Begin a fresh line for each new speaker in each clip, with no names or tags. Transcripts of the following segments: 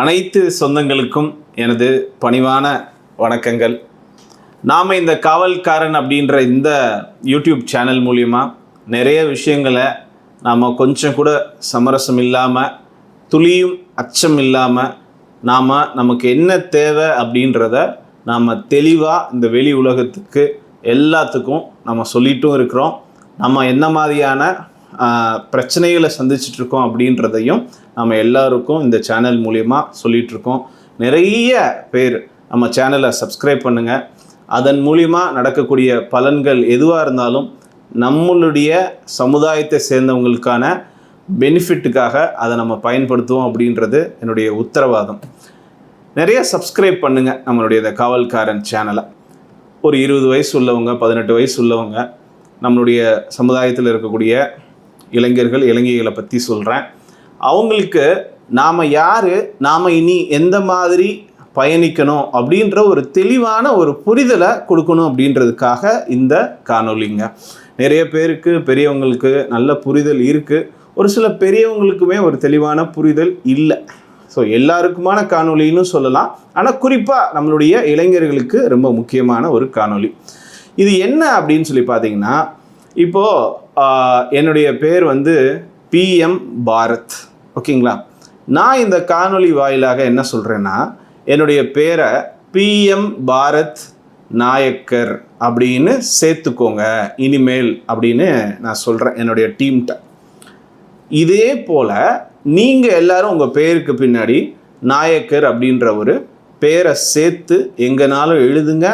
அனைத்து சொந்தங்களுக்கும் எனது பணிவான வணக்கங்கள். நாம் இந்த காவல்காரன் அப்படின்ற இந்த யூடியூப் சேனல் மூலிமா நிறைய விஷயங்களை நாம் கொஞ்சம் கூட சமரசம் இல்லாமல், துளியும் அச்சம் இல்லாமல், நமக்கு என்ன தேவை அப்படின்றத நாம் தெளிவாக இந்த வெளி உலகத்துக்கு எல்லாத்துக்கும் நம்ம சொல்லிட்டும் இருக்கிறோம். நம்ம என்ன மாதிரியான பிரச்சனைகளை சந்திச்சிட்ருக்கோம் அப்படின்றதையும் நம்ம எல்லாருக்கும் இந்த சேனல் மூலிமா சொல்லிகிட்ருக்கோம். நிறைய பேர் நம்ம சேனலை சப்ஸ்கிரைப் பண்ணுங்கள். அதன் மூலிமா நடக்கக்கூடிய பலன்கள் எதுவாக இருந்தாலும் நம்மளுடைய சமுதாயத்தை சேர்ந்தவங்களுக்கான பெனிஃபிட்டுக்காக அதை நம்ம பயன்படுத்துவோம் அப்படின்றது என்னுடைய உத்தரவாதம். நிறைய சப்ஸ்கிரைப் பண்ணுங்கள் நம்மளுடைய இந்த காவல்காரன் சேனலை. ஒரு 20 வயசு உள்ளவங்க, 18 வயசு உள்ளவங்க, நம்மளுடைய சமுதாயத்தில் இருக்கக்கூடிய இளைஞர்கள், இளைஞர்களை பற்றி சொல்கிறேன். அவங்களுக்கு நாம் யார், நாம் இனி எந்த மாதிரி பயணிக்கணும் அப்படின்ற ஒரு தெளிவான ஒரு புரிதலை கொடுக்கணும் அப்படின்றதுக்காக இந்த காணொலிங்க. நிறைய பேருக்கு, பெரியவங்களுக்கு நல்ல புரிதல் இருக்குது. ஒரு சில பெரியவங்களுக்குமே ஒரு தெளிவான புரிதல் இல்லை. ஸோ எல்லாருக்குமான காணொலின்னு சொல்லலாம். ஆனால் குறிப்பாக நம்மளுடைய இளைஞர்களுக்கு ரொம்ப முக்கியமான ஒரு காணொலி. இது என்ன அப்படின்னு சொல்லி பார்த்தீங்கன்னா, இப்போது என்னுடைய பேர் பிஎம் பாரத், ஓகேங்களா? நான் இந்த காணொலி வாயிலாக என்ன சொல்கிறேன்னா, என்னுடைய பேரை பிஎம் பாரத் நாயக்கர் அப்படின்னு சேர்த்துக்கோங்க இனிமேல் அப்படின்னு நான் சொல்கிறேன் என்னுடைய டீம்கிட்ட. இதே போல் நீங்கள் எல்லோரும் உங்கள் பேருக்கு பின்னாடி நாயக்கர் அப்படின்ற ஒரு பேரை சேர்த்து எங்கேனாலும் எழுதுங்க,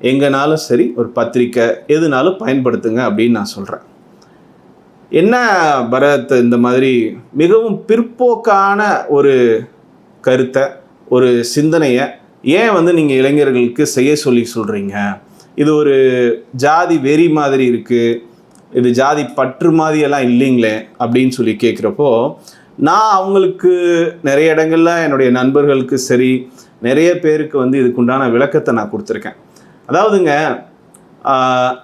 எங்கேனாலும் சரி, ஒரு பத்திரிக்கை எதுனாலும் பயன்படுத்துங்க அப்படின்னு நான் சொல்கிறேன். என்ன பரத், இந்த மாதிரி மிகவும் பிற்போக்கான ஒரு கருத்தை, ஒரு சிந்தனையை ஏன் நீங்கள் இளைஞர்களுக்கு செய்ய சொல்கிறீங்க? இது ஒரு ஜாதி வெறி மாதிரி இருக்குது, இது ஜாதி பற்று மாதிரியெல்லாம் இல்லைங்களே அப்படின்னு சொல்லி கேட்குறப்போ, நான் அவங்களுக்கு நிறைய இடங்களில் என்னுடைய நண்பர்களுக்கு சரி, நிறைய பேருக்கு இதுக்குண்டான விளக்கத்தை நான் கொடுத்துருக்கேன். அதாவதுங்க,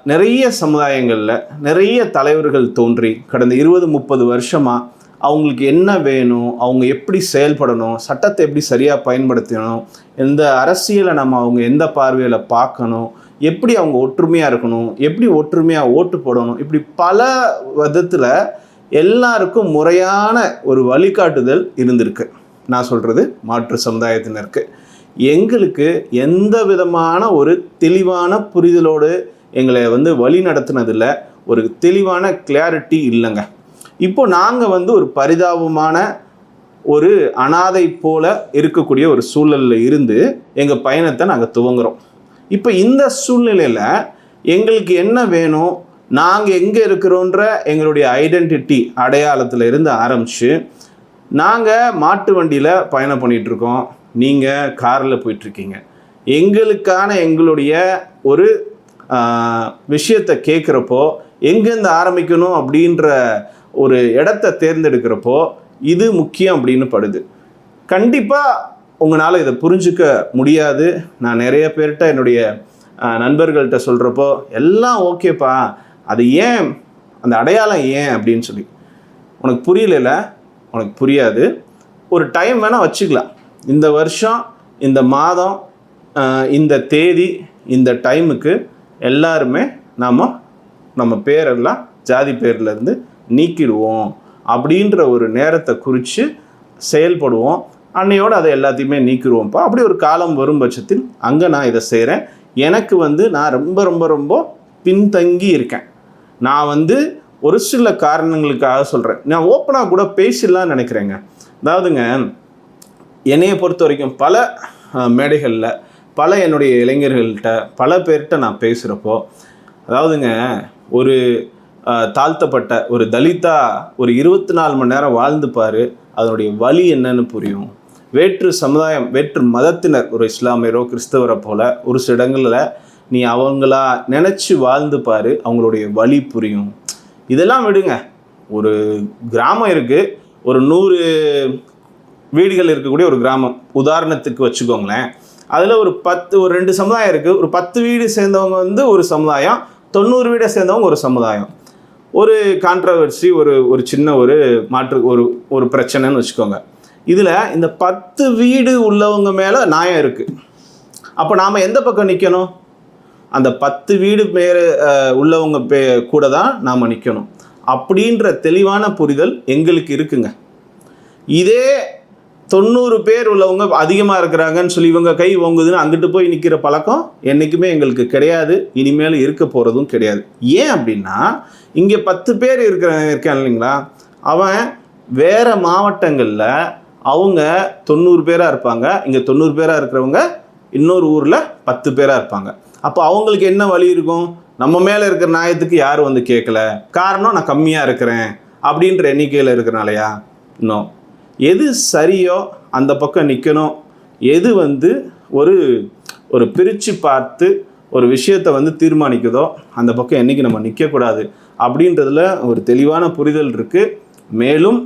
நிறைய சமுதாயங்களில் நிறைய தலைவர்கள் தோன்றி கடந்த 20-30 வருஷமாக அவங்களுக்கு என்ன வேணும், அவங்க எப்படி செயல்படணும், சட்டத்தை எப்படி சரியாக பயன்படுத்தணும், எந்த அரசியலை அவங்க எந்த பார்வையில் பார்க்கணும், எப்படி அவங்க ஒற்றுமையாக இருக்கணும், எப்படி ஒற்றுமையாக ஓட்டு போடணும், இப்படி பல விதத்தில் எல்லாருக்கும் முறையான ஒரு வழிகாட்டுதல் இருந்திருக்கு. நான் சொல்கிறது மாற்று சமுதாயத்தினருக்கு. எங்களுக்கு எந்த விதமான ஒரு தெளிவான புரிதலோடு எங்களை வழி நடத்தினதில் ஒரு தெளிவான கிளாரிட்டி இல்லைங்க. இப்போ நாங்கள் ஒரு பரிதாபமான ஒரு அனாதை போல இருக்கக்கூடிய ஒரு சூழலில் இருந்து எங்கள் பயணத்தை நாங்கள் துவங்குறோம். இப்போ இந்த சூழ்நிலையில் எங்களுக்கு என்ன வேணும், நாங்கள் எங்கே இருக்கிறோன்ற எங்களுடைய ஐடென்டிட்டி அடையாளத்தில் இருந்து ஆரம்பித்து, நாங்கள் மாட்டு வண்டியில் பயணம் பண்ணிகிட்ருக்கோம், நீங்கள் காரில் போயிட்டுருக்கீங்க. எங்களுடைய ஒரு விஷயத்தை கேட்குறப்போ எங்கேருந்து ஆரம்பிக்கணும் அப்படின்ற ஒரு இடத்த தேர்ந்தெடுக்கிறப்போ இது முக்கியம் அப்படின்னு படுது. கண்டிப்பாக உங்களால் இதை புரிஞ்சிக்க முடியாது. நான் நிறைய பேர்கிட்ட, என்னுடைய நண்பர்கள்ட்ட சொல்கிறப்போ எல்லாம் ஓகேப்பா, அது ஏன், அந்த அடையாளம் ஏன் அப்படின்னு சொல்லி உனக்கு புரியல, உனக்கு புரியாது, ஒரு டைம் வேணால் வச்சுக்கலாம். இந்த வருஷம், இந்த மாதம், இந்த தேதி, இந்த டைமுக்கு எல்லாருமே நம்ம பேரெல்லாம் ஜாதி பேர்லேருந்து நீக்கிடுவோம் அப்படின்ற ஒரு நேரத்தை குறித்து செயல்படுவோம். அன்னையோடு அதை எல்லாத்தையுமே நீக்கிடுவோம்ப்பா. அப்படி ஒரு காலம் வரும் பட்சத்தில் அங்கே நான் இதை செய்கிறேன். எனக்கு நான் ரொம்ப ரொம்ப ரொம்ப பின்தங்கி இருக்கேன். நான் ஒரு சில காரணங்களுக்காக சொல்கிறேன். நான் ஓப்பனாக கூட பேசிடலான்னு நினைக்கிறேங்க. அதாவதுங்க, என்னையை பொறுத்த வரைக்கும் பல மேடைகளில், பல என்னுடைய இளைஞர்கள்ட்ட, பல பேர்கிட்ட நான் பேசுகிறப்போ, அதாவதுங்க, ஒரு தாழ்த்தப்பட்ட ஒரு தலித்தா ஒரு 24 மணி நேரம் வாழ்ந்துப்பார், அதனுடைய வலி என்னன்னு புரியும். வேற்று சமுதாயம், வேற்று மதத்தினர், ஒரு இஸ்லாமியரோ கிறிஸ்தவரை போல் ஒரு சில இடங்களில் நீ அவங்களா நினச்சி வாழ்ந்துப்பார், அவங்களுடைய வலி புரியும். இதெல்லாம் விடுங்க, ஒரு கிராமம் இருக்குது, ஒரு 100 வீடுகள் இருக்கக்கூடிய ஒரு கிராமம் உதாரணத்துக்கு வச்சுக்கோங்களேன். அதில் ஒரு 2 சமுதாயம் இருக்குது. ஒரு 10 வீடு சேர்ந்தவங்க ஒரு சமுதாயம், 90 வீடை சேர்ந்தவங்க ஒரு சமுதாயம். ஒரு கான்ட்ரவர்சி, ஒரு சின்ன ஒரு மாற்று ஒரு பிரச்சனைன்னு வச்சுக்கோங்க. இதில் இந்த 10 வீடு உள்ளவங்க மேலே நியாயம் இருக்குது. அப்போ நாம் எந்த பக்கம் நிற்கணும்? அந்த 10 வீடு உள்ளவங்க கூட தான் நாம் நிற்கணும் அப்படின்ற தெளிவான புரிதல் எங்களுக்கு இருக்குங்க. இதே 90 பேர் உள்ளவங்க அதிகமாக இருக்கிறாங்கன்னு சொல்லி இவங்க கை ஓங்குதுன்னு அங்கிட்டு போய் நிற்கிற பழக்கம் என்றைக்குமே எங்களுக்கு கிடையாது, இனிமேல் இருக்க போகிறதும் கிடையாது. ஏன் அப்படின்னா, இங்கே 10 பேர் இருக்கான் இல்லைங்களா, அவன் வேறு மாவட்டங்களில் அவங்க 90 பேராக இருப்பாங்க, இங்கே 90 பேராக இருக்கிறவங்க இன்னொரு ஊரில் 10 பேராக இருப்பாங்க. அப்போ அவங்களுக்கு என்ன வழி இருக்கும்? நம்ம மேலே இருக்கிற நியாயத்துக்கு யாரும் வந்து கேட்கல, காரணம் நான் கம்மியாக இருக்கிறேன் அப்படின்ற எண்ணிக்கையில் இருக்கிறனாலையா? இன்னும் எது சரியோ அந்த பக்கம் நிற்கணும். எது வந்து ஒரு பிரித்து பார்த்து ஒரு விஷயத்தை வந்து தீர்மானிக்குதோ அந்த பக்கம் என்றைக்கு நம்ம நிற்கக்கூடாது அப்படின்றதுல ஒரு தெளிவான புரிதல் இருக்குது. மேலும்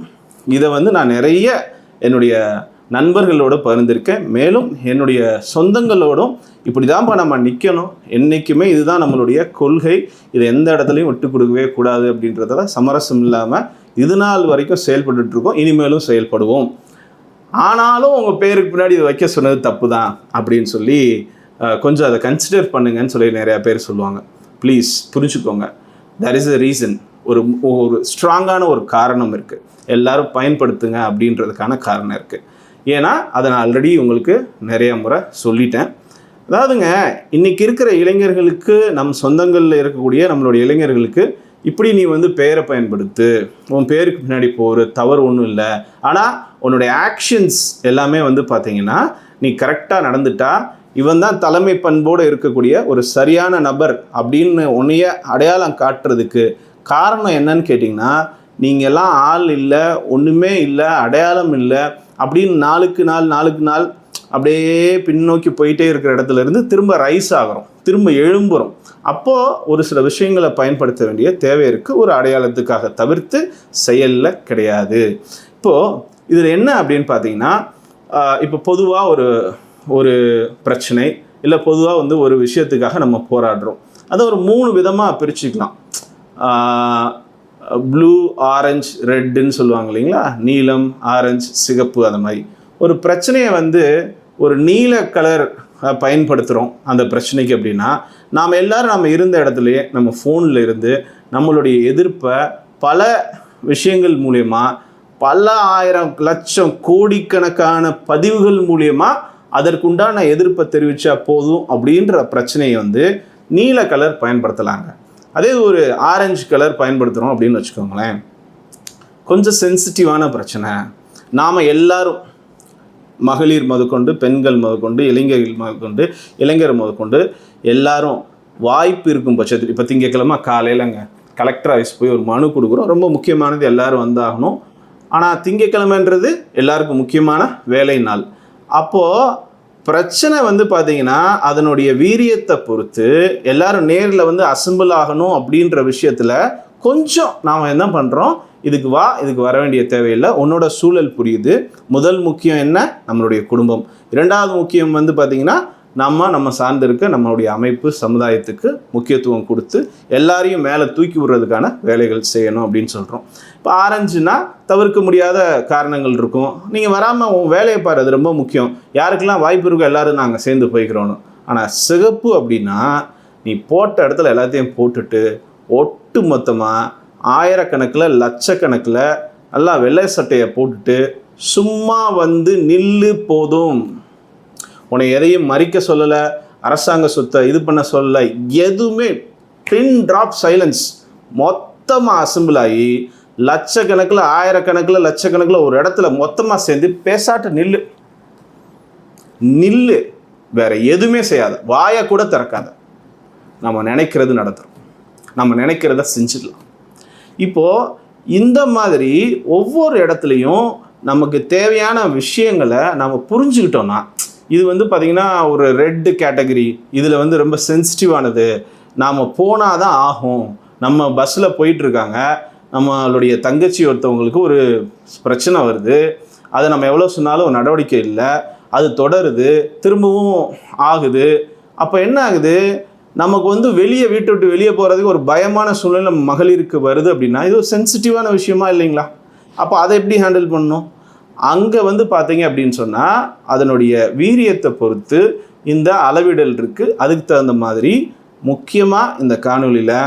இதை வந்து நான் நிறைய என்னுடைய நண்பர்களோடு பகிர்ந்திருக்கேன். மேலும் என்னுடைய சொந்தங்களோடும் இப்படி தான்ப்பா நம்ம நிற்கணும், என்றைக்குமே இதுதான் நம்மளுடைய கொள்கை, இதை எந்த இடத்துலையும் விட்டு கொடுக்கவே கூடாது அப்படின்றதுல சமரசம் இல்லாமல் இது நாள் வரைக்கும் செயல்பட்டுருக்கோம், இனிமேலும் செயல்படுவோம். ஆனாலும் உங்கள் பேருக்கு பின்னாடி இதை வைக்க சொன்னது தப்பு தான் அப்படின்னு சொல்லி கொஞ்சம் அதை கன்சிடர் பண்ணுங்கன்னு சொல்லி நிறையா பேர் சொல்லுவாங்க. ப்ளீஸ் புரிஞ்சுக்கோங்க, தேர் இஸ் அ ரீசன். ஒரு ஸ்ட்ராங்கான ஒரு காரணம் இருக்குது, எல்லோரும் பயன்படுத்துங்க அப்படின்றதுக்கான காரணம் இருக்குது. ஏன்னா அதை நான் ஆல்ரெடி உங்களுக்கு நிறைய முறை சொல்லிட்டேன். அதாவதுங்க, இன்றைக்கி இருக்கிற இளைஞர்களுக்கு, நம் சொந்தங்களில் இருக்கக்கூடிய நம்மளுடைய இளைஞர்களுக்கு இப்படி நீ வந்து பெயரை பயன்படுத்து, உன் பேருக்கு பின்னாடி போகிற தவறு ஒன்றும் இல்லை. ஆனால் உன்னுடைய ஆக்ஷன்ஸ் எல்லாமே வந்து பார்த்திங்கன்னா, நீ கரெக்டாக நடந்துட்டா இவன் தான் தலைமை பண்போடு இருக்கக்கூடிய ஒரு சரியான நபர் அப்படின்னு உன்னைய அடையாளம் காட்டுறதுக்கு காரணம் என்னன்னு கேட்டிங்கன்னா, நீங்கள்லாம் ஆள் இல்லை, ஒன்றுமே இல்லை, அடையாளம் இல்லை அப்படின்னு நாளுக்கு நாள் அப்படியே பின்னோக்கி போயிட்டே இருக்கிற இடத்துலேருந்து திரும்ப ரைஸ் ஆகிறோம், திரும்ப எழும்புகிறோம். அப்போது ஒரு சில விஷயங்களை பயன்படுத்த வேண்டிய தேவை இருக்குது, ஒரு அடையாளத்துக்காக தவிர்த்து செயலில் கிடையாது. இப்போது இதில் என்ன அப்படின்னு பார்த்தீங்கன்னா, இப்போ பொதுவாக ஒரு பிரச்சனை இல்லை பொதுவாக வந்து ஒரு விஷயத்துக்காக நம்ம போராடுறோம். அதை ஒரு 3 விதமாக பிரிச்சுக்கலாம். ப்ளூ, ஆரஞ்சு, ரெட்டுன்னு சொல்லுவாங்க இல்லைங்களா, நீலம், ஆரஞ்சு, சிகப்பு. அந்த மாதிரி ஒரு பிரச்சனையை வந்து ஒரு நீல கலர் பயன்படுத்துகிறோம் அந்த பிரச்சனைக்கு அப்படின்னா, நாம் எல்லோரும் நம்ம இருந்த இடத்துலையே நம்ம ஃபோனில் இருந்து நம்மளுடைய எதிர்ப்பை பல விஷயங்கள் மூலயமா, பல ஆயிரம் லட்சம் கோடிக்கணக்கான பதிவுகள் மூலயமா அதற்குண்டான எதிர்ப்பை தெரிவித்தா போதும் அப்படின்ற பிரச்சனையை வந்து நீல கலர் பயன்படுத்தலாங்க. அதே ஒரு ஆரஞ்சு கலர் பயன்படுத்துகிறோம் அப்படின்னு வச்சுக்கோங்களேன், கொஞ்சம் சென்சிட்டிவான பிரச்சனை, நாம் எல்லாரும் மகளிர் முதற்கொண்டு, பெண்கள் முதற்கொண்டு, இளைஞர்கள் முதற்கொண்டு, இளைஞர் முதற்கொண்டு எல்லாரும் வாய்ப்பு இருக்கும் பட்சத்தில், இப்போ திங்கக்கிழமை காலையிலங்க கலெக்டர் ஆஃபீஸ் போய் ஒரு மனு கொடுக்குறோம், ரொம்ப முக்கியமானது, எல்லோரும் வந்தாகணும். ஆனால் திங்கக்கிழமைன்றது எல்லாருக்கும் முக்கியமான வேலை நாள். அப்போது பிரச்சனை வந்து பார்த்திங்கன்னா அதனுடைய வீரியத்தை பொறுத்து எல்லாரும் நேரில் வந்து அசம்பிள் ஆகணும் அப்படின்ற விஷயத்தில் கொஞ்சம் நாம் என்ன பண்ணுறோம், இதுக்கு வர வேண்டிய தேவையில்லை, உன்னோட சூழல் புரியுது. முதல் முக்கியம் என்ன? நம்மளுடைய குடும்பம். 2வது முக்கியம் வந்து பார்த்திங்கன்னா நம்ம சார்ந்திருக்க நம்மளுடைய அமைப்பு, சமுதாயத்துக்கு முக்கியத்துவம் கொடுத்து எல்லாரையும் மேலே தூக்கி விடுறதுக்கான வேலைகள் செய்யணும் அப்படின்னு சொல்கிறோம். இப்போ ஆரஞ்சுனா தவிர்க்க முடியாத காரணங்கள் இருக்கும், நீங்கள் வராமல் உன் வேலையை பாரு, அது ரொம்ப முக்கியம், யாருக்கெல்லாம் வாய்ப்பு இருக்கோ எல்லோரும் நாங்கள் சேர்ந்து போய்க்கிறோன்னு. ஆனால் சிகப்பு அப்படின்னா நீ போட்ட இடத்துல எல்லாத்தையும் போட்டுட்டு ஒட்டு மொத்தமாக ஆயிரக்கணக்கில் லட்சக்கணக்கில் நல்லா வெள்ளை சட்டையை போட்டுட்டு சும்மா வந்து நில்லு போதும், உன்னை எதையும் மறிக்க சொல்லலை, அரசாங்க சொத்தை இது பண்ண சொல்லலை, எதுவுமே பின் ட்ராப் சைலன்ஸ், மொத்தமாக அசம்பிள் ஆகி லட்சக்கணக்கில் ஆயிரக்கணக்கில் லட்சக்கணக்கில் ஒரு இடத்துல மொத்தமாக சேர்ந்து பேசாட்ட நில்லு, வேற எதுவுமே செய்யாத, வாயை கூட திறக்காத, நம்ம நினைக்கிறது நடத்துகிறோம், நம்ம நினைக்கிறத செஞ்சிடலாம். இப்போது இந்த மாதிரி ஒவ்வொரு இடத்துலையும் நமக்கு தேவையான விஷயங்களை நம்ம புரிஞ்சுக்கிட்டோன்னா, இது வந்து பார்த்திங்கன்னா ஒரு ரெட்டு கேட்டகரி, இதில் வந்து ரொம்ப சென்சிட்டிவானது, நாம் போனால் தான் ஆகும். நம்ம பஸ்ஸில் போயிட்டுருக்காங்க, நம்மளுடைய தங்கச்சி ஒருத்தவங்களுக்கு ஒரு பிரச்சனை வருது, அதை நம்ம எவ்வளோ சொன்னாலும் நடவடிக்கை இல்லை, அது தொடருது, திரும்பவும் ஆகுது. அப்போ என்ன ஆகுது, நமக்கு வந்து வீட்டை விட்டு வெளியே போகிறதுக்கு ஒரு பயமான சூழ்நிலை நம்ம மகளிருக்கு வருது அப்படின்னா, இது ஒரு சென்சிட்டிவான விஷயமா இல்லைங்களா? அப்போ அதை எப்படி ஹேண்டில் பண்ணணும்? அங்கே வந்து பார்த்தீங்க அப்படின்னு சொன்னால் அதனுடைய வீரியத்தை பொறுத்து இந்த அளவிடல் இருக்குது. அதுக்கு தகுந்த மாதிரி முக்கியமாக இந்த காணொலியில்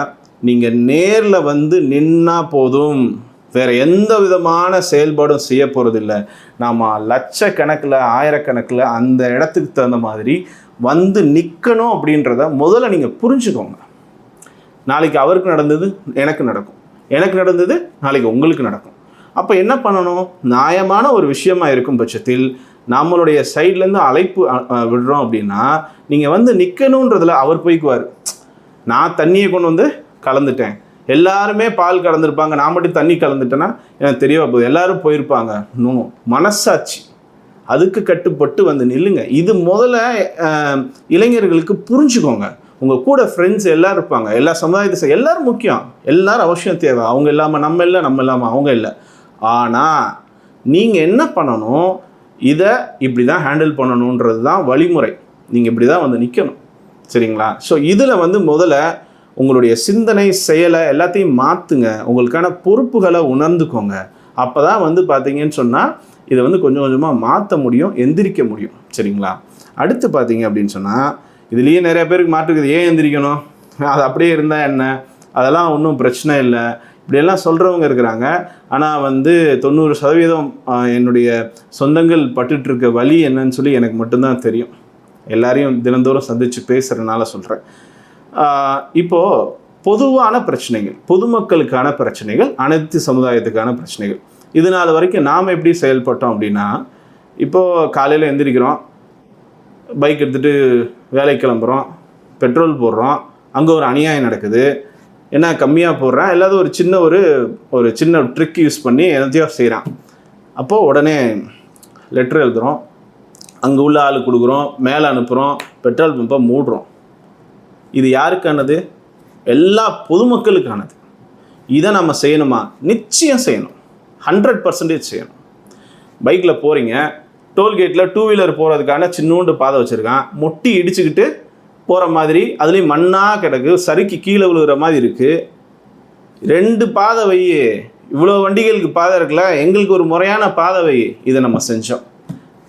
நீங்கள் நேரில் வந்து நின்னா போதும், வேறு எந்த விதமான செயல்பாடும் செய்ய போகிறதில்ல. நாம் லட்சக்கணக்கில் ஆயிரக்கணக்கில் அந்த இடத்துக்கு தகுந்த மாதிரி வந்து நிற்கணும் அப்படின்றத முதல்ல நீங்கள் புரிஞ்சுக்கோங்க. நாளைக்கு அவருக்கு நடந்தது எனக்கு நடக்கும், எனக்கு நடந்தது நாளைக்கு உங்களுக்கு நடக்கும். அப்போ என்ன பண்ணணும்? நியாயமான ஒரு விஷயமா இருக்கும் பட்சத்தில் நம்மளுடைய சைட்லேருந்து அழைப்பு விடுறோம் அப்படின்னா நீங்கள் வந்து நிற்கணுன்றதில் அவர் போய்க்குவார். நான் தண்ணியை கொண்டு வந்து கலந்துட்டேன், எல்லாருமே பால் கலந்துருப்பாங்க, நான் மட்டும் தண்ணி கலந்துட்டேன்னா எனக்கு தெரிய போகுது, எல்லாரும் போயிருப்பாங்க. இன்னும் மனசாட்சி, அதுக்கு கட்டுப்பட்டு வந்து நில்லுங்க. இது முதல்ல இளைஞர்களுக்கு புரிஞ்சுக்கோங்க. உங்கள் கூட ஃப்ரெண்ட்ஸ் எல்லோரும் இருப்பாங்க, எல்லா சமுதாயத்தை எல்லோரும் முக்கியம், எல்லோரும் அவசியம் தேவை. அவங்க இல்லாமல் நம்ம இல்லை, நம்ம இல்லாமல் அவங்க இல்லை. ஆனால் நீங்கள் என்ன பண்ணணும், இதை இப்படி தான் ஹேண்டில் பண்ணணுன்றது தான் வழிமுறை. நீங்கள் இப்படி தான் வந்து நிற்கணும், சரிங்களா? ஸோ இதில் வந்து முதல்ல உங்களுடைய சிந்தனை செயலை எல்லாத்தையும் மாற்றுங்க, உங்களுக்கான பொறுப்புகளை உணர்ந்துக்கோங்க. அப்போ தான் வந்து பார்த்தீங்கன்னு சொன்னால் இதை வந்து கொஞ்சம் கொஞ்சமாக மாற்ற முடியும், எந்திரிக்க முடியும், சரிங்களா? அடுத்து பார்த்தீங்க அப்படின்னு சொன்னால் இதுலேயே நிறைய பேருக்கு மாற்றுக்குது. ஏன் எந்திரிக்கணும், அது அப்படியே இருந்தால் என்ன, அதெல்லாம் ஒன்றும் பிரச்சனை இல்லை, இப்படியெல்லாம் சொல்கிறவங்க இருக்கிறாங்க. ஆனால் வந்து 90% என்னுடைய சொந்தங்கள் பட்டுட்ருக்க வழி என்னன்னு சொல்லி எனக்கு மட்டும்தான் தெரியும். எல்லாரையும் தினந்தோறும் சந்தித்து பேசுகிறதுனால சொல்கிறேன். இப்போது பொதுவான பிரச்சனைகள், பொதுமக்களுக்கான பிரச்சனைகள், அனைத்து சமுதாயத்துக்கான பிரச்சனைகள், இது நாள் வரைக்கும் நாம் எப்படி செயல்பட்டோம் அப்படின்னா, இப்போது காலையில் எந்திரிக்கிறோம், பைக் எடுத்துகிட்டு வேலைக்கு கிளம்புறோம், பெட்ரோல் போடுறோம், அங்கே ஒரு அநியாயம் நடக்குது, என்ன கம்மியாக போடுறேன், எல்லாரும் ஒரு சின்ன ட்ரிக் யூஸ் பண்ணி எதையோ செய்கிறான். அப்போது உடனே லெட்டர் எழுதுகிறோம், அங்கே உள்ள ஆள் கொடுக்குறோம், மேலே அனுப்புகிறோம், பெட்ரோல் பம்பை மூடுறோம். இது யாருக்கானது? எல்லா பொதுமக்களுக்கானது. இதை நம்ம செய்யணுமா? நிச்சயம் செய்யணும், 100% செய்யணும். பைக்கில் போகிறீங்க, டோல்கேட்டில் 2 வீலர் போகிறதுக்கான சின்னோண்டு பாதை வச்சுருக்கான், முட்டி இடிச்சுக்கிட்டு போகிற மாதிரி, அதுலேயும் மண்ணாக கிடக்கு, சறுக்கி கீழே விழுகிற மாதிரி இருக்குது. 2 பாதை வை, இவ்வளோ வண்டிகளுக்கு பாதை இருக்குல்ல, எங்களுக்கு ஒரு முறையான பாதை வை. இதை நம்ம செஞ்சோம்,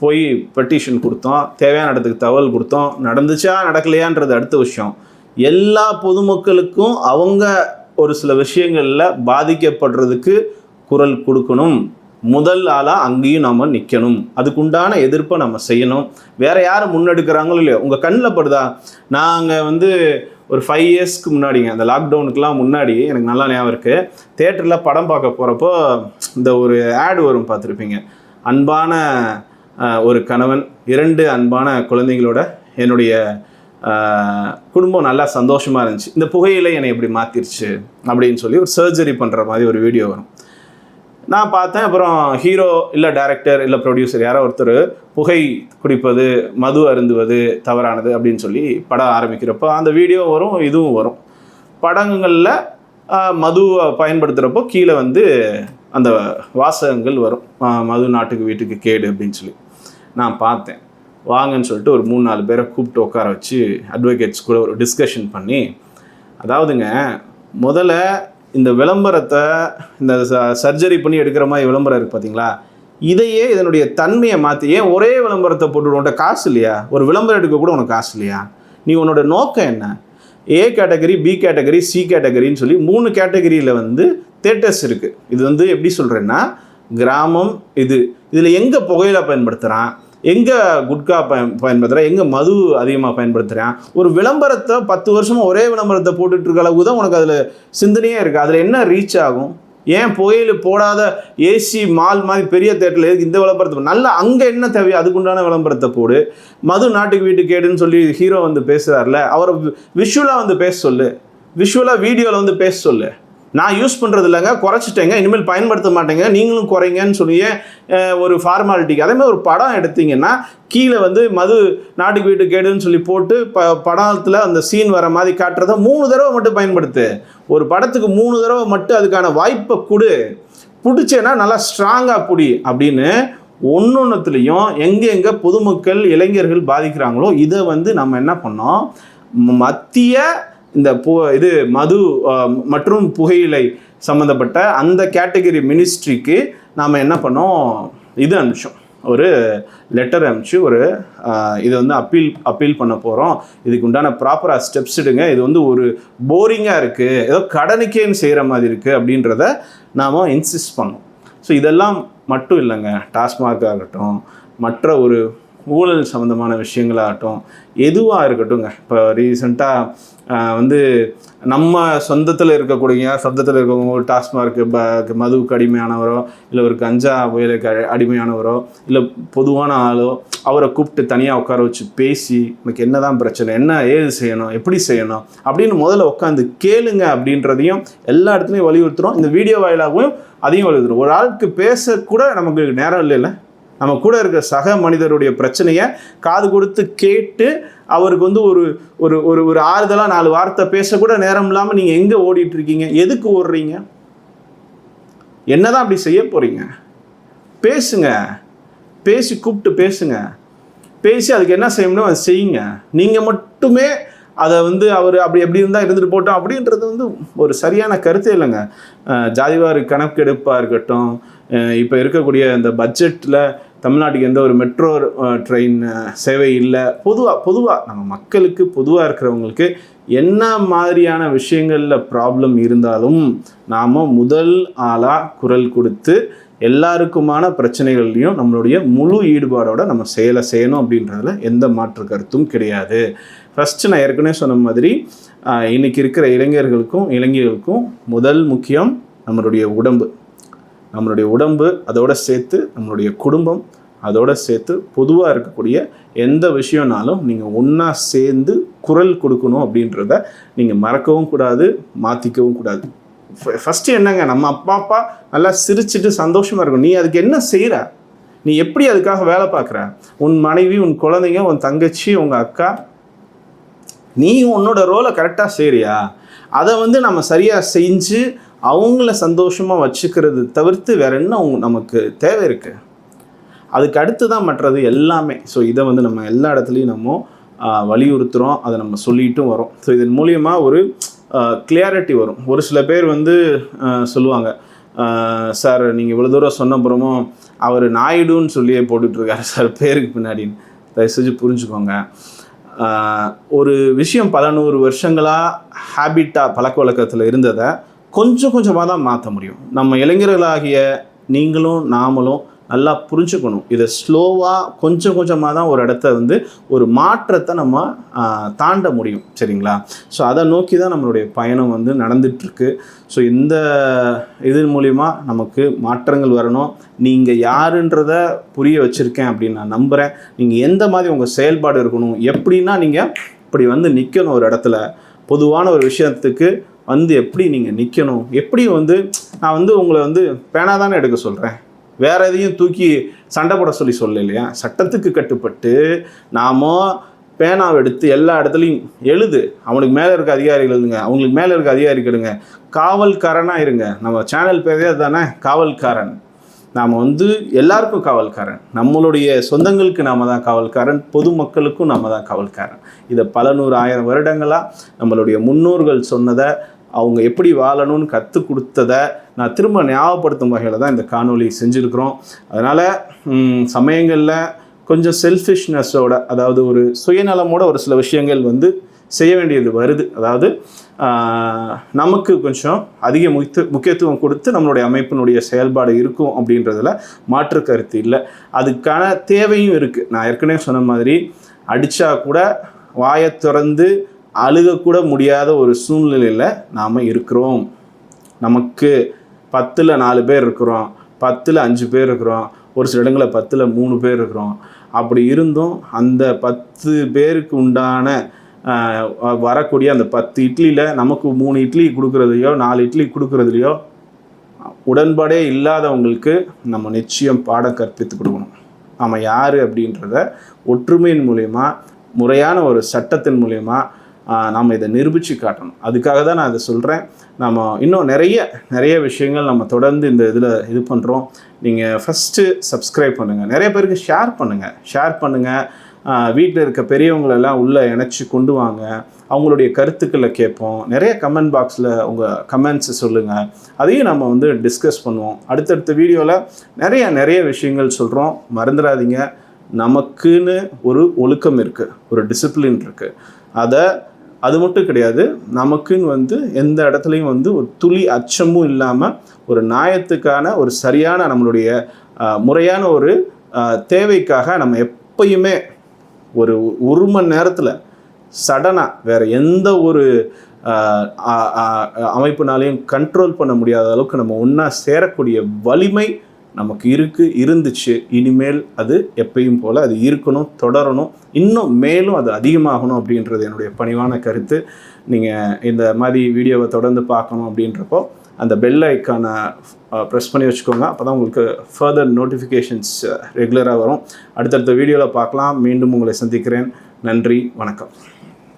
போய் பெட்டிஷன் கொடுத்தோம், தேவையான இடத்துக்கு தகவல் கொடுத்தோம். நடந்துச்சா நடக்கலையான்றது அடுத்த விஷயம். எல்லா பொதுமக்களுக்கும் அவங்க ஒரு சில விஷயங்களில் பாதிக்கப்படுறதுக்கு குரல் கொடுக்கணும். முதல் ஆளாக அங்கேயும் நம்ம நிற்கணும், அதுக்குண்டான எதிர்ப்பை நம்ம செய்யணும். வேறு யார் முன்னெடுக்கிறாங்களோ இல்லையோ, உங்கள் கண்ணில் படுதா? நாங்கள் வந்து ஒரு 5 இயர்ஸ்க்கு முன்னாடிங்க, அந்த லாக்டவுனுக்குலாம் முன்னாடி எனக்கு நல்லா ஞாபகம் இருக்குது, தேட்டரில் படம் பார்க்க போகிறப்போ இந்த ஒரு ஆடு வரும், பார்த்துருப்பீங்க. அன்பான ஒரு கணவன், 2 அன்பான குழந்தைங்களோட என்னுடைய குடும்பம் நல்லா சந்தோஷமாக இருந்துச்சு, இந்த புகையிலை என்னை எப்படி மாற்றிருச்சு அப்படின்னு சொல்லி ஒரு சர்ஜரி பண்ணுற மாதிரி ஒரு வீடியோ வரும். நான் பார்த்தேன். அப்புறம் ஹீரோ இல்லை டைரக்டர் இல்லை ப்ரொடியூசர் யாரோ ஒருத்தர் புகை குடிப்பது, மது அருந்துவது தவறானது அப்படின்னு சொல்லி படம் ஆரம்பிக்கிறப்போ அந்த வீடியோ வரும், இதுவும் வரும். படங்களில் மதுவை பயன்படுத்துகிறப்போ கீழே வந்து அந்த வாசகங்கள் வரும், மது நாட்டுக்கு வீட்டுக்கு கேடு அப்படின்னு சொல்லி. நான் பார்த்தேன். வாங்கன்னு சொல்லிட்டு ஒரு 3-4 பேரை கூப்பிட்டு உட்கார வச்சு அட்வொகேட்ஸ் கூட ஒரு டிஸ்கஷன் பண்ணி, அதாவதுங்க முதல்ல இந்த விளம்பரத்தை, இந்த சர்ஜரி பண்ணி எடுக்கிற மாதிரி விளம்பரம் இருக்குது பார்த்தீங்களா, இதையே இதனுடைய தன்மையை மாற்றி, ஏன் ஒரே விளம்பரத்தை போட்டு உன்கிட்ட காசு இல்லையா? ஒரு விளம்பரம் எடுக்க கூட உனக்கு காசு இல்லையா? நீ உன்னோட நோக்கம் என்ன? A category, B category, C கேட்டகரின்னு சொல்லி 3 கேட்டகரியில் வந்து தேட்டர்ஸ் இருக்குது. இது வந்து எப்படி சொல்கிறேன்னா, கிராமம் இதில் எங்கே புகையில பயன்படுத்துகிறான், எங்கே குட்கா பயன்படுத்துகிறான், எங்கே மது அதிகமாக பயன்படுத்துகிறான், ஒரு விளம்பரத்தை 10 வருஷமாக ஒரே விளம்பரத்தை போட்டுட்ருக்க அளவுக்கு தான் உனக்கு அதில் சிந்தனையே இருக்குது. அதில் என்ன ரீச் ஆகும்? ஏன் புகையில் போடாத ஏசி மால் மாதிரி பெரிய தேட்டரில் எதுக்கு இந்த விளம்பரத்தை? நல்லா அங்கே என்ன தேவையோ அதுக்குண்டான விளம்பரத்தை போடு. மது நாட்டுக்கு வீட்டு கேடுன்னு சொல்லி ஹீரோ வந்து பேசுகிறார்ல, அவரை விஷுவலாக வந்து பேச சொல்லு, விஷுவலாக வீடியோவில் வந்து பேச சொல்லு. நான் யூஸ் பண்ணுறது இல்லைங்க, குறைச்சிட்டேங்க, இனிமேல் பயன்படுத்த மாட்டேங்க, நீங்களும் குறைங்கன்னு சொல்லியே ஒரு ஃபார்மாலிட்டிக்கு. அதேமாதிரி ஒரு படம் எடுத்திங்கன்னா கீழே வந்து மது நாட்டுக்கு வீட்டு கேடுன்னு சொல்லி போட்டு படத்தில் அந்த சீன் வர மாதிரி காட்டுறத 3 தடவை மட்டும் பயன்படுத்து. ஒரு படத்துக்கு 3 தடவை மட்டும் அதுக்கான வாய்ப்பை கொடு. பிடிச்சேன்னா நல்லா ஸ்ட்ராங்காக பிடி அப்படின்னு ஒன்னொன்னுத்துலேயும் எங்கெங்கே பொதுமக்கள் இளைஞர்கள் பாதிக்கிறாங்களோ இதை வந்து நம்ம என்ன பண்ணோம், மத்திய இந்த மது மற்றும் புகையிலை சம்மந்தப்பட்ட அந்த கேட்டகரி மினிஸ்ட்ரிக்கு நாம் என்ன பண்ணோம், இது அனுப்பிச்சோம், ஒரு லெட்டர் அனுப்பிச்சு ஒரு இதை வந்து அப்பீல் பண்ண போகிறோம், இதுக்கு உண்டான ப்ராப்பராக ஸ்டெப்ஸ் எடுங்க, இது வந்து ஒரு போரிங்காக இருக்குது, ஏதோ கடனுக்கேன்னு செய்கிற மாதிரி இருக்குது அப்படின்றத நாம் இன்சிஸ்ட் பண்ணோம். ஸோ இதெல்லாம் மட்டும் இல்லைங்க, டாஸ்மாக் ஆகட்டும், மற்ற ஒரு ஊழல் சம்மந்தமான விஷயங்களாகட்டும், எதுவாக இருக்கட்டும்ங்க. இப்போ ரீசெண்டாக வந்து நம்ம சொந்தத்தில் இருக்கவங்க ஒரு டாஸ்மார்க்கு மதுவுக்கு அடிமையானவரோ, இல்லை ஒரு கஞ்சா புயலுக்கு அடிமையானவரோ, இல்லை பொதுவான ஆளோ, அவரை கூப்பிட்டு தனியாக உட்கார வச்சு பேசி நமக்கு என்ன தான் பிரச்சனை, என்ன ஏது செய்யணும், எப்படி செய்யணும் அப்படின்னு முதல்ல உட்காந்து கேளுங்க அப்படின்றதையும் எல்லா இடத்துலையும் வலியுறுத்துகிறோம். இந்த வீடியோ வாயிலாகவும் அதையும் வலியுறுத்துகிறோம். ஒரு ஆளுக்கு பேசக்கூட நமக்கு நேரம் இல்லைல்ல, நம்ம கூட இருக்க சக மனிதருடைய பிரச்சனையை காது கொடுத்து கேட்டு அவருக்கு வந்து ஒரு ஒரு ஒரு ஒரு ஆறுதலாக 4 வார்த்தை பேசக்கூட நேரம் இல்லாமல் நீங்கள் எங்கே ஓடிட்டு இருக்கீங்க, எதுக்கு ஓடுறீங்க, என்னதான் அப்படி செய்ய போகிறீங்க? பேசுங்க, பேசி கூப்பிட்டு பேசுங்க, பேசி அதுக்கு என்ன செய்யணும்னோ அதை செய்யுங்க. நீங்கள் மட்டுமே அதை வந்து அவர் அப்படி எப்படி இருந்தால் இருந்துட்டு போட்டோம் அப்படின்றது வந்து ஒரு சரியான கருத்தே இல்லைங்க. ஜாதிவாரி கணக்கெடுப்பாக இருக்கட்டும், இப்போ இருக்கக்கூடிய இந்த பட்ஜெட்டில் தமிழ்நாட்டுக்கு எந்த ஒரு மெட்ரோ ட்ரெயின் சேவை இல்லை, பொதுவாக நம்ம மக்களுக்கு பொதுவாக இருக்கிறவங்களுக்கு என்ன மாதிரியான விஷயங்களில் ப்ராப்ளம் இருந்தாலும் நாம் முதல் ஆளாக குரல் கொடுத்து எல்லாருக்குமான பிரச்சனைகள்லையும் நம்மளுடைய முழு ஈடுபாடோட நம்ம செய்யணும் அப்படின்றதுல எந்த மாற்று கருத்தும் கிடையாது. ஃபஸ்ட்டு நான் ஏற்கனவே சொன்ன மாதிரி இன்றைக்கி இருக்கிற இளைஞர்களுக்கும் முதல் முக்கியம் நம்மளுடைய உடம்பு, அதோடு சேர்த்து நம்மளுடைய குடும்பம், அதோடு சேர்த்து பொதுவாக இருக்கக்கூடிய எந்த விஷயம்னாலும் நீங்கள் ஒன்றா சேர்ந்து குரல் கொடுக்கணும் அப்படின்றத நீங்கள் மறக்கவும் கூடாது, மாற்றிக்கவும் கூடாது. ஃபஸ்ட்டு என்னங்க, நம்ம அப்பா நல்லா சிரிச்சுட்டு சந்தோஷமாக இருக்கும். நீ அதுக்கு என்ன செய்கிற, நீ எப்படி அதுக்காக வேலை பார்க்குற, உன் மனைவி, உன் குழந்தைங்க, உன் தங்கச்சி, உங்கள் அக்கா, நீ உன்னோட ரோலை கரெக்டாக செய்கிறியா? அதை வந்து நம்ம சரியாக செஞ்சு அவங்கள சந்தோஷமாக வச்சுக்கிறது தவிர்த்து வேறு என்ன நமக்கு தேவை இருக்குது? அதுக்கு அடுத்து தான் மற்றது எல்லாமே. ஸோ இதை வந்து நம்ம எல்லா இடத்துலையும் நம்ம வலியுறுத்துகிறோம், அதை நம்ம சொல்லிட்டும் வரோம். ஸோ இதன் மூலியமாக ஒரு கிளியாரிட்டி வரும். ஒரு சில பேர் வந்து சொல்லுவாங்க, சார் நீங்கள் இவ்வளோ தூரம் சொன்னப்புறமும் அவர் நாயுடுன்னு சொல்லியே போட்டுட்ருக்காரு சார் பேருக்கு பின்னாடின்னு. தயவுசெஞ்சு புரிஞ்சுக்கோங்க, ஒரு விஷயம் பல 100 வருஷங்களாக ஹேபிட்டாக பழக்க வழக்கத்தில் இருந்ததை கொஞ்சம் கொஞ்சமாக தான் மாற்ற முடியும். நம்ம இளைஞர்களாகிய நீங்களும் நாமளும் நல்லா புரிஞ்சுக்கணும். இதை ஸ்லோவாக கொஞ்சம் கொஞ்சமாக தான் ஒரு இடத்த வந்து ஒரு மாற்றத்தை நம்ம தாண்ட முடியும், சரிங்களா? ஸோ அதை நோக்கி தான் நம்மளுடைய பயணம் வந்து நடந்துகிட்ருக்கு. ஸோ இந்த இதன் மூலிமா நமக்கு மாற்றங்கள் வரணும். நீங்கள் யாருன்றதை புரிய வச்சுருக்கேன் அப்படின்னு நான் நம்புகிறேன். நீங்கள் எந்த மாதிரி உங்கள் செயல்பாடு இருக்கணும், எப்படின்னா நீங்கள் இப்படி வந்து நிற்கணும் ஒரு இடத்துல, பொதுவான ஒரு விஷயத்துக்கு வந்து எப்படி நீங்கள் நிற்கணும், எப்படி வந்து நான் வந்து உங்களை வந்து பேனா தானே எடுக்க சொல்கிறேன், வேறு எதையும் தூக்கி சண்டை போட சொல்ல இல்லையா? சட்டத்துக்கு கட்டுப்பட்டு நாம் பேனாவை எடுத்து எல்லா இடத்துலையும் எழுது. அவனுக்கு மேலே இருக்க அதிகாரிகள் எழுதுங்க, அவங்களுக்கு மேலே இருக்க அதிகாரிகள் எடுங்க, காவல்காரனாக இருங்க. நம்ம சேனல் பேரே தானே காவல்காரன். நாம் வந்து எல்லாருக்கும் காவல்காரன், நம்மளுடைய சொந்தங்களுக்கு நாம் தான் காவல்காரன், பொதுமக்களுக்கும் நாம் தான் காவல்காரன். இதை பல 100,000 வருடங்களாக நம்மளுடைய முன்னோர்கள் சொன்னதை, அவங்க எப்படி வாழணும்னு கற்றுக் கொடுத்ததை நான் திரும்ப ஞாபகப்படுத்தும் வகையில் தான் இந்த காணொலி செஞ்சுருக்கிறோம். அதனால் சமயங்களில் கொஞ்சம் செல்ஃபிஷ்னஸோட, அதாவது ஒரு சுயநலமோட ஒரு சில விஷயங்கள் வந்து செய்ய வேண்டியது வருது. அதாவது நமக்கு கொஞ்சம் அதிக முக்கியத்துவம் கொடுத்து நம்மளுடைய அமைப்பினுடைய செயல்பாடு இருக்கும் அப்படின்றதில் மாற்று கருத்து இல்லை. அதுக்கான தேவையும் இருக்குது. நான் ஏற்கனவே சொன்ன மாதிரி அடித்தா கூட வாயை திறந்து அழுகக்கூட முடியாத ஒரு சூழ்நிலையில் நாம் இருக்கிறோம். நமக்கு 10ல் 4 பேர் இருக்கிறோம், 10ல் 5 பேர் இருக்கிறோம், ஒரு சில இடங்களில் 10ல் 3 பேர் இருக்கிறோம். அப்படி இருந்தும் அந்த 10 பேருக்கு உண்டான வரக்கூடிய அந்த 10 இட்லியில் நமக்கு 3 இட்லி கொடுக்குறதுலையோ 4 இட்லி கொடுக்குறதுலையோ உடன்பாடே இல்லாதவங்களுக்கு நம்ம நிச்சயம் பாடம் கற்பித்து கொடுக்கணும். நம்ம யார் அப்படின்றத ஒற்றுமையின் மூலயமா, முறையான ஒரு சட்டத்தின் மூலயமா நாம் இதை நிரூபித்து காட்டணும். அதுக்காக தான் நான் இதை சொல்கிறேன். நம்ம இன்னும் நிறைய விஷயங்கள் நம்ம தொடர்ந்து இந்த இதில் இது பண்ணுறோம். நீங்கள் ஃபஸ்ட்டு சப்ஸ்கிரைப் பண்ணுங்கள், நிறைய பேருக்கு ஷேர் பண்ணுங்கள். வீட்டில் இருக்க பெரியவங்களெல்லாம் உள்ளே இணைச்சி கொண்டு வாங்க, அவங்களுடைய கருத்துக்களை கேட்போம். நிறைய கமெண்ட் பாக்ஸில் உங்கள் கமெண்ட்ஸை சொல்லுங்கள், அதையும் நம்ம வந்து டிஸ்கஸ் பண்ணுவோம். அடுத்தடுத்த வீடியோவில் நிறைய விஷயங்கள் சொல்கிறோம். மறந்துடாதீங்க, நமக்குன்னு ஒரு ஒழுக்கம் இருக்குது, ஒரு டிசிப்ளின் இருக்குது. அது மட்டும் கிடையாது, நமக்குன்னு வந்து எந்த இடத்துலையும் வந்து ஒரு துளி அச்சமும் இல்லாமல் ஒரு நியாயத்துக்கான ஒரு சரியான நம்மளுடைய முறையான ஒரு தேவைக்காக நம்ம எப்பயுமே ஒரு மணி நேரத்தில் சடனாக வேறு எந்த ஒரு அமைப்புனாலையும் கண்ட்ரோல் பண்ண முடியாத அளவுக்கு நம்ம ஒன்றா சேரக்கூடிய வலிமை நமக்கு இருந்துச்சு. இனிமேல் அது எப்பயும் போல் அது இருக்கணும், தொடரணும், இன்னும் மேலும் அது அதிகமாகணும் அப்படின்றது என்னுடைய பணிவான கருத்து. நீங்கள் இந்த மாதிரி வீடியோவை தொடர்ந்து பார்க்கணும் அப்படின்றப்போ அந்த பெல் ஐக்கானை ப்ரெஸ் பண்ணி வச்சுக்கோங்க. அப்போ தான் உங்களுக்கு ஃபர்தர் நோட்டிஃபிகேஷன்ஸ் ரெகுலராக வரும். அடுத்தடுத்த வீடியோவில் பார்க்கலாம். மீண்டும் உங்களை சந்திக்கிறேன். நன்றி, வணக்கம்.